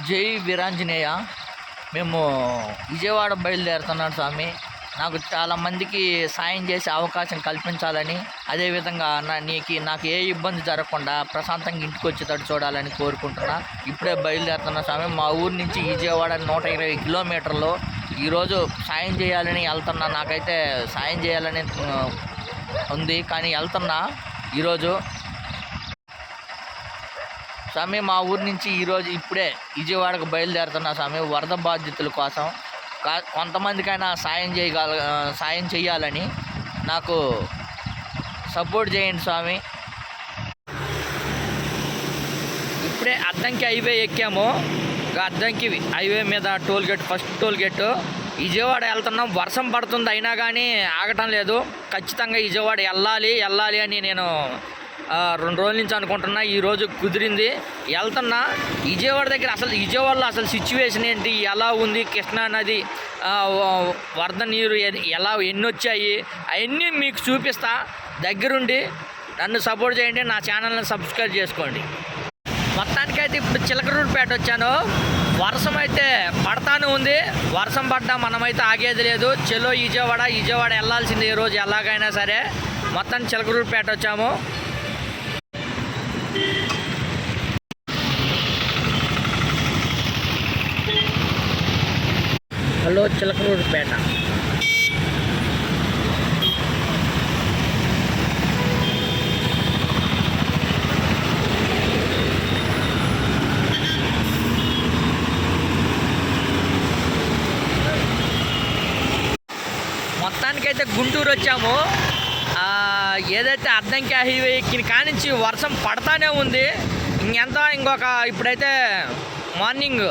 జై వీరాంజనేయ. మేము విజయవాడ బయలుదేరుతున్నాం స్వామి. నాకు చాలామందికి సాయం చేసే అవకాశం కల్పించాలని, అదేవిధంగా నాకు ఏ ఇబ్బంది జరగకుండా ప్రశాంతంగా ఇంటికి వచ్చేటట్టు చూడాలని కోరుకుంటున్నా. ఇప్పుడే బయలుదేరుతున్నా స్వామి. మా ఊరి నుంచి విజయవాడ 120 కిలోమీటర్లు. ఈరోజు సాయం చేయాలని వెళ్తున్నా. నాకైతే సాయం చేయాలని ఉంది, కానీ వెళ్తున్నా ఈరోజు స్వామి. మా ఊరి నుంచి ఈరోజు ఇప్పుడే విజయవాడకు బయలుదేరుతున్నా స్వామి. వరద బాధితుల కోసం కొంతమందికైనా సాయం చేయాలని నాకు సపోర్ట్ చేయండి స్వామి. ఇప్పుడే అద్దంకి హైవే ఎక్కాము. అద్దంకి హైవే మీద ఫస్ట్ టోల్ గేట్ విజయవాడ వెళ్తున్నాం. వర్షం పడుతుంది, అయినా కానీ ఆగటం లేదు. ఖచ్చితంగా విజయవాడ వెళ్ళాలి అని నేను 2 రోజుల నుంచి అనుకుంటున్నా. ఈరోజు కుదిరింది, వెళ్తున్నా. విజయవాడలో అసలు సిచ్యువేషన్ ఏంటి, ఎలా ఉంది, కృష్ణా నది వరద నీరు ఎన్ని వచ్చాయి అవన్నీ మీకు చూపిస్తా. దగ్గరుండి నన్ను సపోర్ట్ చేయండి. నా ఛానల్ని సబ్స్క్రైబ్ చేసుకోండి. మొత్తానికైతే ఇప్పుడు చిలకలూరుపేట వచ్చాను. వర్షం అయితే పడతానే ఉంది. వర్షం పడ్డా మనమైతే ఆగేది లేదు. చలో విజయవాడ వెళ్ళాల్సింది ఈరోజు ఎలాగైనా సరే. మొత్తానికి చిలకలూరుపేట వచ్చాము. హలో చిలకలూరుపేట. మొత్తానికైతే గుంటూరు వచ్చాము. ఏదైతే అద్దంకి హైవే ఎక్కిన కానించి వర్షం పడతానే ఉంది. ఇప్పుడైతే మార్నింగ్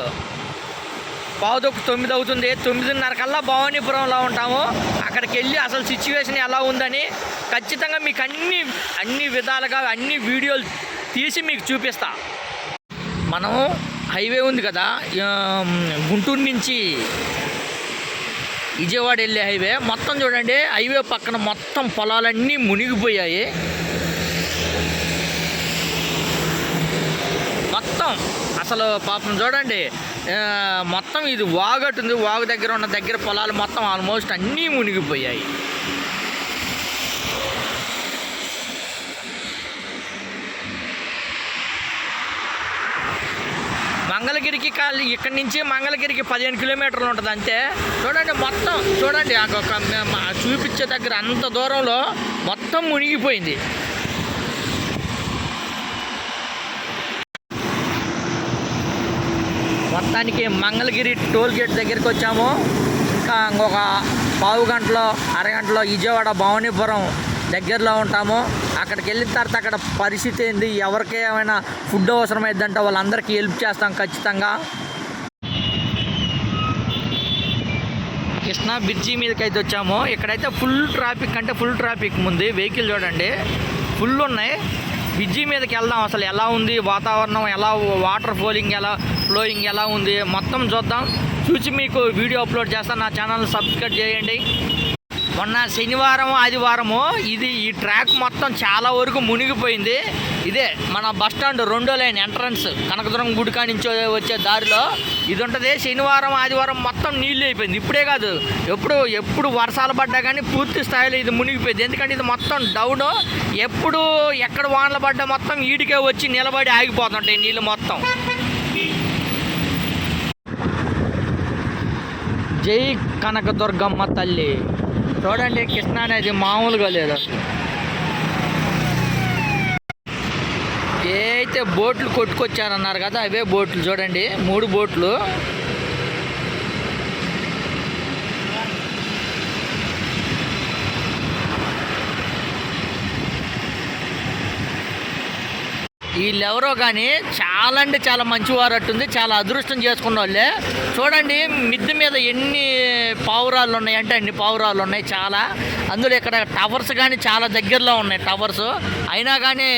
9:15 అవుతుంది. 9:30 కల్లా భవానీపురంలో ఉంటాము. అక్కడికి వెళ్ళి అసలు సిచ్యువేషన్ ఎలా ఉందని ఖచ్చితంగా మీకు అన్ని విధాలుగా అన్ని వీడియోలు తీసి మీకు చూపిస్తా. మనం హైవే ఉంది కదా, గుంటూరు నుంచి విజయవాడ వెళ్ళే హైవే. మొత్తం చూడండి, హైవే పక్కన మొత్తం పొలాలన్నీ మునిగిపోయాయి. మొత్తం అసలు పాపం చూడండి, మొత్తం ఇది వాగట్టుంది. వాగు దగ్గర ఉన్న పొలాలు మొత్తం ఆల్మోస్ట్ అన్నీ మునిగిపోయాయి. మంగళగిరికి ఇక్కడి నుంచి మంగళగిరికి 15 కిలోమీటర్లు ఉంటుంది అంతే. చూడండి మొత్తం చూడండి, చూపించే దగ్గర అంత దూరంలో మొత్తం మునిగిపోయింది. మొత్తానికి మంగళగిరి టోల్ గేట్ దగ్గరికి వచ్చాము. ఇంకా ఇంకొక పావు గంటలో అరగంటలో విజయవాడ భవానీపురం దగ్గరలో ఉంటాము. అక్కడికి వెళ్ళిన తర్వాత అక్కడ పరిస్థితి ఏంది, ఎవరికి ఏమైనా ఫుడ్ అవసరమైందంటే వాళ్ళందరికీ హెల్ప్ చేస్తాం ఖచ్చితంగా. కృష్ణా బ్రిడ్జి మీదకి అయితే వచ్చాము. ఇక్కడైతే ఫుల్ ట్రాఫిక్ ఉంది. వెహికల్ చూడండి ఫుల్ ఉన్నాయి. బ్రిడ్జి మీదకి వెళ్దాం. అసలు ఎలా ఉంది వాతావరణం, వాటర్ ఫ్లోయింగ్ ఎలా ఉంది మొత్తం చూద్దాం. చూసి మీకు వీడియో అప్లోడ్ చేస్తాను. నా ఛానల్ సబ్స్క్రైబ్ చేయండి. మొన్న శనివారం ఆదివారము ఈ ట్రాక్ మొత్తం చాలా వరకు మునిగిపోయింది. ఇదే మన బస్టాండ్ 2వ లైన్ ఎంట్రన్స్ కనకదుర్గం గుడికా నుంచి వచ్చే దారిలో ఇది ఉంటుంది. శనివారం ఆదివారం మొత్తం నీళ్ళు అయిపోయింది. ఇప్పుడే కాదు, ఎప్పుడు వర్షాలు పడ్డా కానీ పూర్తి స్థాయిలో ఇది మునిగిపోయింది. ఎందుకంటే ఇది మొత్తం డౌన్. ఎక్కడ వానలు పడ్డా మొత్తం ఈడికే వచ్చి నిలబడి ఆగిపోతుంటాయి నీళ్ళు మొత్తం. జై కనకదుర్గమ్మ తల్లి. చూడండి కృష్ణా అనేది మామూలుగా లేదు అసలు. అయితే బోట్లు కొట్టుకొచ్చారన్నారు కదా, అవే బోట్లు చూడండి, 3 బోట్లు. వీళ్ళెవరో కానీ చాలా అంటే చాలా మంచివారు అట్టుంది. చాలా అదృష్టం చేసుకున్న వాళ్ళే. చూడండి మిద్దె మీద ఎన్ని పావురాలు ఉన్నాయి అంటే అన్ని పావురాలు ఉన్నాయి చాలా. అందులో ఇక్కడ టవర్స్ కానీ చాలా దగ్గరలో ఉన్నాయి టవర్స్. అయినా కానీ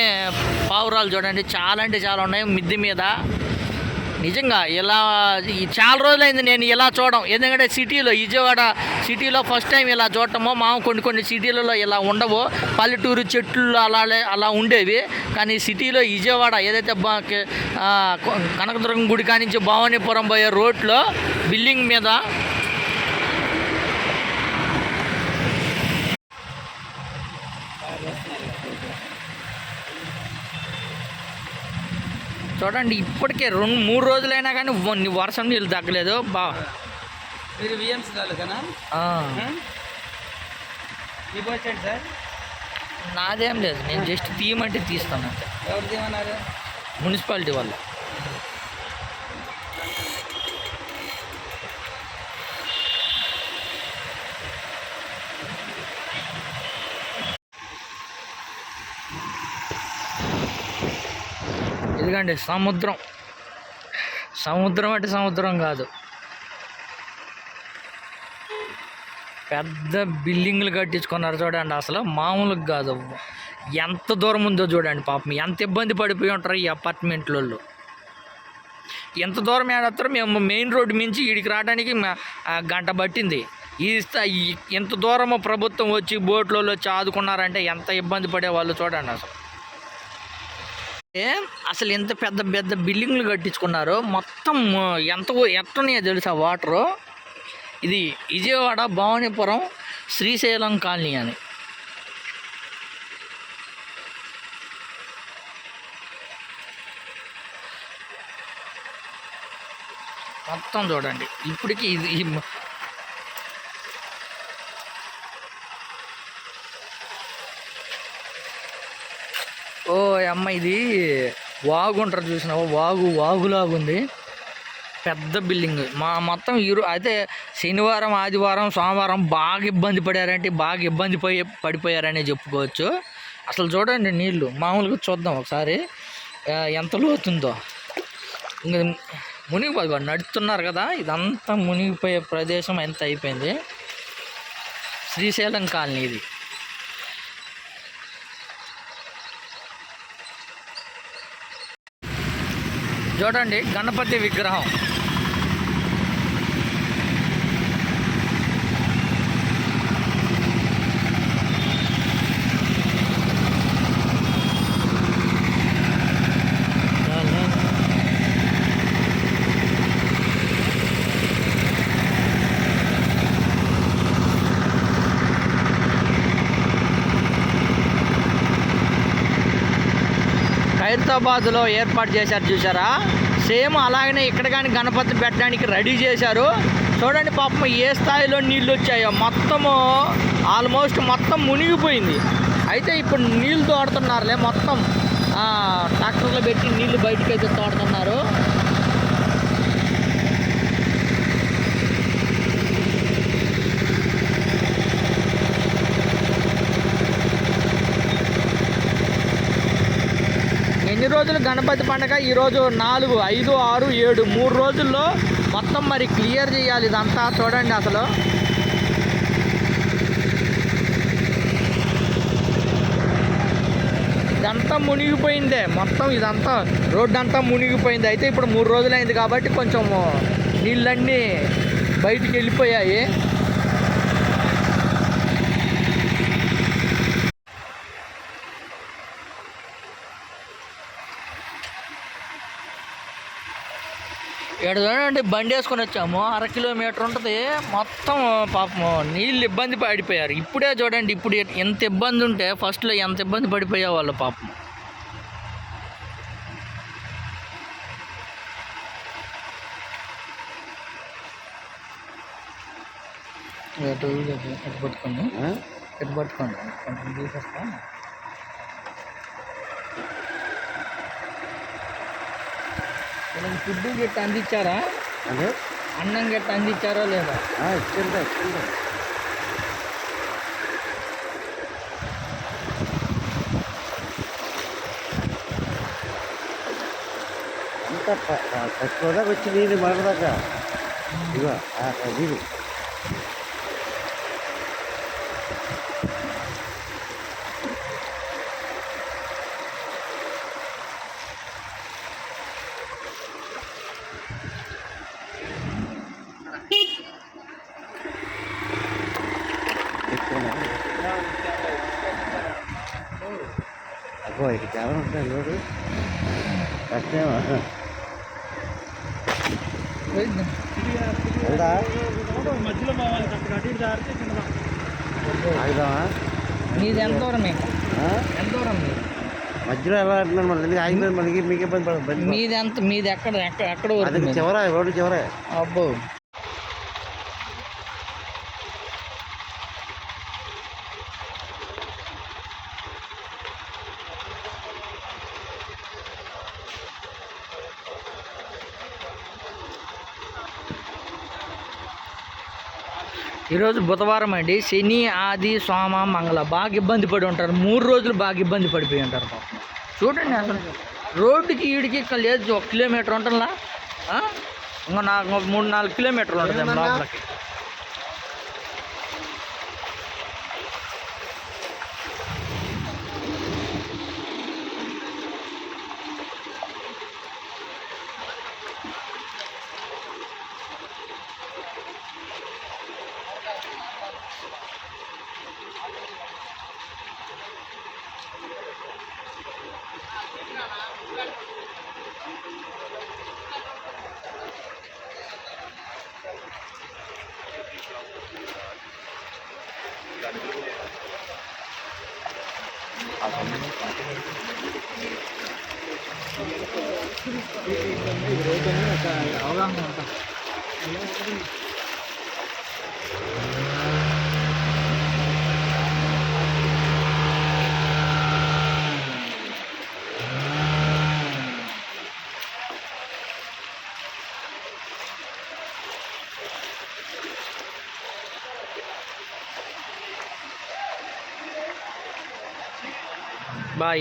పావురాలు చూడండి చాలా అంటే చాలా ఉన్నాయి మిద్దె మీద. నిజంగా ఇలా చాలా రోజులైంది నేను ఇలా చూడడం. ఎందుకంటే సిటీలో, విజయవాడ సిటీలో ఫస్ట్ టైం ఇలా చూడటము. కొన్ని సిటీలలో ఇలా ఉండవు, పల్లెటూరు చెట్లు అలా ఉండేవి. కానీ సిటీలో విజయవాడ ఏదైతే కనకదుర్గం గుడి కానించి భవానీపురం పోయే రోడ్లో బిల్డింగ్ మీద చూడండి, ఇప్పటికే 2-3 రోజులైనా కానీ వర్షం నీళ్ళు తగ్గలేదు. మీరు విఎంసీ తాలూకానా? సార్ నాదేం లేదు, నేను జస్ట్ తీయమంటే తీస్తాను అంతే. ఎవరు తీయమన్నారు? మున్సిపాలిటీ వాళ్ళు. ఎందుకంటే సముద్రం అంటే సముద్రం కాదు, పెద్ద బిల్డింగ్లు కట్టించుకున్నారు చూడండి. అసలు మామూలుగా కాదు. ఎంత దూరం ఉందో చూడండి. పాపం ఎంత ఇబ్బంది పడిపోయి ఉంటారు ఈ అపార్ట్మెంట్లలో. ఎంత దూరం ఏడతారో. మేము మెయిన్ రోడ్డు మించి వీడికి రావడానికి గంట పట్టింది. ఎంత దూరమో ప్రభుత్వం వచ్చి బోట్లలో వచ్చి ఆదుకున్నారంటే ఎంత ఇబ్బంది పడేవాళ్ళు చూడండి. అసలు ఎంత పెద్ద పెద్ద బిల్డింగ్లు కట్టించుకున్నారు. మొత్తం ఎట్టున్నాయో తెలుసా వాటరు. ఇది విజయవాడ భవానీపురం శ్రీశైలం కాలనీ అని. మొత్తం చూడండి ఇప్పటికి ఇది ఓ అమ్మ, ఇది వాగు ఉంటారు చూసినావా, వాగులాగుంది. పెద్ద బిల్డింగ్. మొత్తం అయితే శనివారం, ఆదివారం, సోమవారం బాగా ఇబ్బంది పడిపోయారనే చెప్పుకోవచ్చు. అసలు చూడండి నీళ్ళు మామూలుగా చూద్దాం ఒకసారి ఎంత లోతుందో. ఇంకా మునిగిపోయి నడుస్తున్నారు కదా, ఇదంతా మునిగిపోయే ప్రదేశం ఎంత అయిపోయింది. శ్రీశైలం కాలనీ ఇది. చూడండి గణపతి విగ్రహం. ఖైరతాబాద్లో ఏర్పాటు చేశారు చూసారా, సేమ్ అలాగనే ఇక్కడ కానీ గణపతి పెట్టడానికి రెడీ చేశారు. చూడండి పాపం ఏ స్థాయిలో నీళ్ళు వచ్చాయో. మొత్తము ఆల్మోస్ట్ మొత్తం మునిగిపోయింది. అయితే ఇప్పుడు నీళ్ళు తోడుతున్నారులే, మొత్తం ట్రాక్టర్లో పెట్టి నీళ్ళు బయటకు అయితే తోడుతున్నారు. ఎన్ని రోజులు గణపతి పండుగ? ఈరోజు 4, 5, 6, 7 3 రోజుల్లో మొత్తం మరి క్లియర్ చేయాలి ఇదంతా. చూడండి అసలు ఇదంతా మునిగిపోయిందే. మొత్తం ఇదంతా రోడ్డు అంతా మునిగిపోయింది. అయితే ఇప్పుడు 3 రోజులైంది కాబట్టి కొంచెం నీళ్ళన్నీ బయటికి వెళ్ళిపోయాయి. ఇక్కడ చూడండి, బండి వేసుకొని వచ్చాము, 1/2 కిలోమీటర్ ఉంటుంది. మొత్తం పాపం నీళ్ళు ఇబ్బంది పడిపోయారు. ఇప్పుడే చూడండి, ఇప్పుడు ఎంత ఇబ్బంది ఉంటే ఫస్ట్లో ఎంత ఇబ్బంది పడిపోయే వాళ్ళు పాపం. పట్టుకోండి కొంచెం తీసేస్తా. ఫుడ్ గట్ట అందించారా? అన్నం గట్ట అందించారో లేదా? ఇచ్చిందా అంత తక్కువదా వచ్చి నీళ్ళు మరదాకా ఇగో నీళ్ళు ఇక చాలా ఉంటాయి లోడు కష్టమేమా వెళ్దా ఆగుదామా మీది ఎంత దూరం మీకు ఎంత దూరం మీరు మధ్యలో ఎలా అంటున్నాను మళ్ళీ ఆగిపోయింది మనకి మీకు ఇబ్బంది పడదు మీది ఎంత మీది ఎక్కడ ఎక్కడ అది చివర రోడ్డు చివరే అబ్బో ఈరోజు బుధవారం అండి. శని ఆది సోమ మంగళ బాగా ఇబ్బంది పడి ఉంటారు. 3 రోజులు బాగా ఇబ్బంది పడిపోయి ఉంటారు పాపం. చూడండి అసలు రోడ్డుకి ఈడికి ఇక్కడ లేదు, 1 కిలోమీటర్ ఉంటుందా, ఇంకా నాకు 3-4 కిలోమీటర్లు ఉంటుంది లోపలికి. అవగాహన ఉంటాం.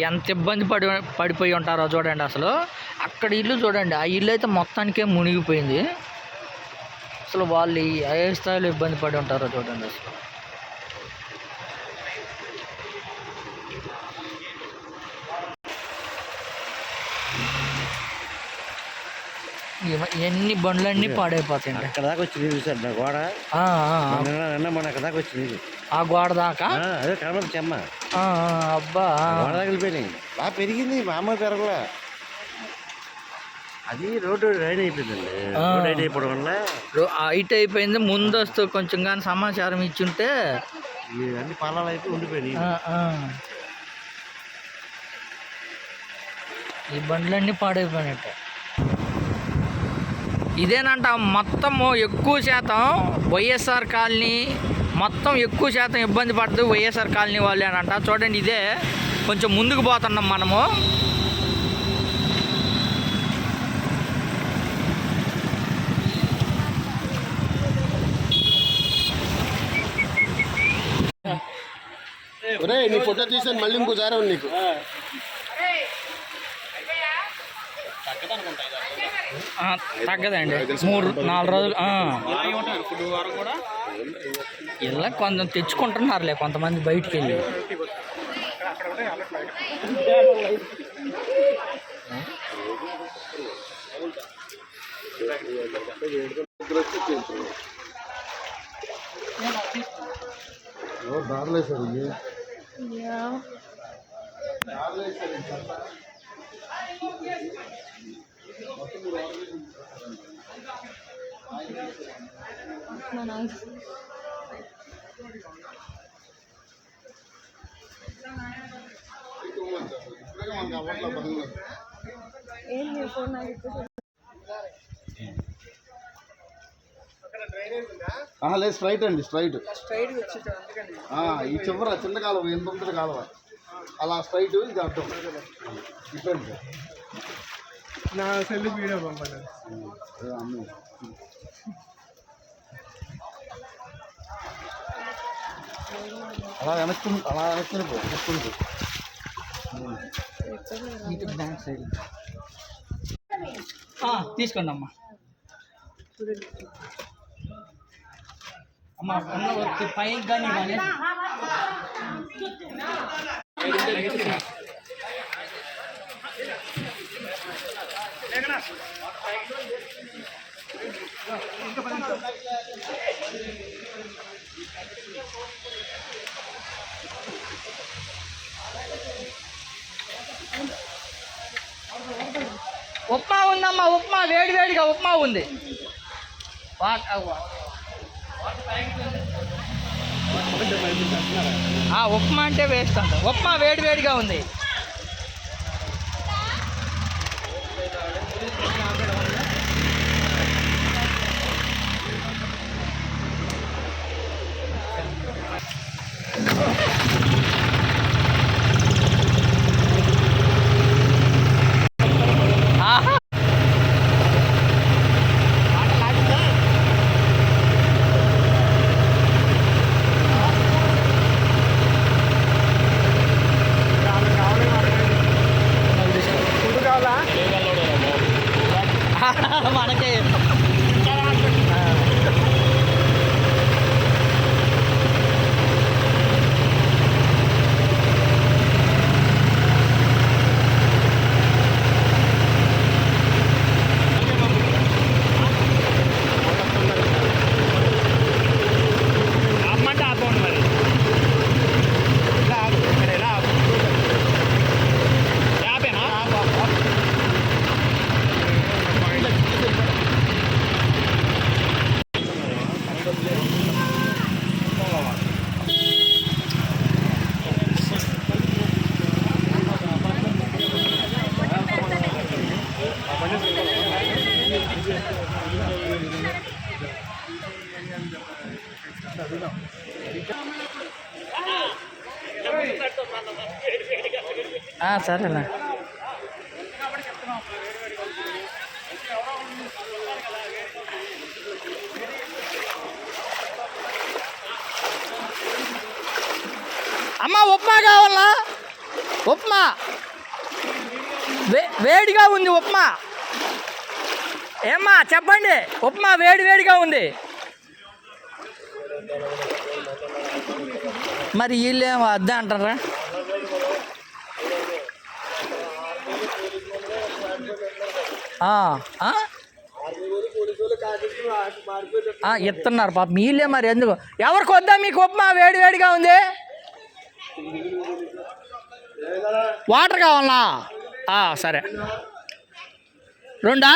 ఎంత ఇబ్బంది పడిపోయి ఉంటారో చూడండి. అసలు అక్కడ ఇల్లు చూడండి, ఆ ఇల్లు అయితే మొత్తానికే మునిగిపోయింది. అసలు వాళ్ళు ఏ స్థాయిలో ఇబ్బంది పడి ఉంటారో చూడండి. అసలు ఎన్ని బండ్లన్నీ పాడైపోతాయి. అక్కడ దాకా వచ్చి చూసాడు గోడ, మన అక్కడ దాకా వచ్చింది ఆ గోడ దాకా. అదే కనబడి చెమ్మ అబ్బా గోడ దాకా వెళ్ళిపోయినాయి. బాగా పెరిగింది, మామూలు పెరగలే. అది రోడ్డు రైడ్ అయిపోయిందండి. రైడ్ అయిపోవడం వల్ల హైట్ అయిపోయింది. ముందస్తు కొంచెం కానీ సమాచారం ఇచ్చుంటే అన్ని పాలాలు అయితే ఉండిపోయినాయి. ఈ బండ్లన్నీ పాడైపోయినట్టే. ఇదేనంట మొత్తము ఎక్కువ శాతం వైఎస్ఆర్ కాలనీ, మొత్తం ఎక్కువ శాతం ఇబ్బంది పడుతుంది వైఎస్ఆర్ కాలనీ వాళ్ళేనంట. చూడండి, ఇదే కొంచెం ముందుకు పోతున్నాం మనము. నీ ఫోటో తీసాను మళ్ళీ ఇంకోసారి నీకు తగ్గదండి. 3-4 రోజులు ఇలా కొంచెం తెచ్చుకుంటున్నారులే కొంతమంది బయటికి వెళ్ళి. లేదు స్ట్రైట్ అండి, స్ట్రైట్ ఈ చివర చిన్న కాలువ ఎంత ఉంటుంది కాలువ అలా స్ట్రైట్. ఇది అర్థం డిఫరెంట్. నా సెల్ వీడియో పంపండి. అలా వెనక్కి పో వెనక్కుంటూ బ్యాంక్ సైడ్ తీసుకోండి అమ్మా. అమ్మా పైకి కానీ వేడి వేడిగా ఉప్మా ఉంది. ఉప్మా అంటే వేస్ట్ అంట. ఉప్మా వేడి వేడిగా ఉంది. ఆహా మనకే సరేనా. అమ్మ ఉప్మా కావాలా? ఉప్మా వేడిగా ఉంది ఉప్మా. ఏమ్మా చెప్పండి, ఉప్మా వేడి వేడిగా ఉంది. మరి వీళ్ళేమో అద్దే అంటారా? ఇస్తున్నారు పాప మీళ్ళే. మరి ఎందుకు ఎవరికి వద్దా మీకు ఉప్మా వేడి వేడిగా ఉంది? వాటర్ కావాలా? సరే 2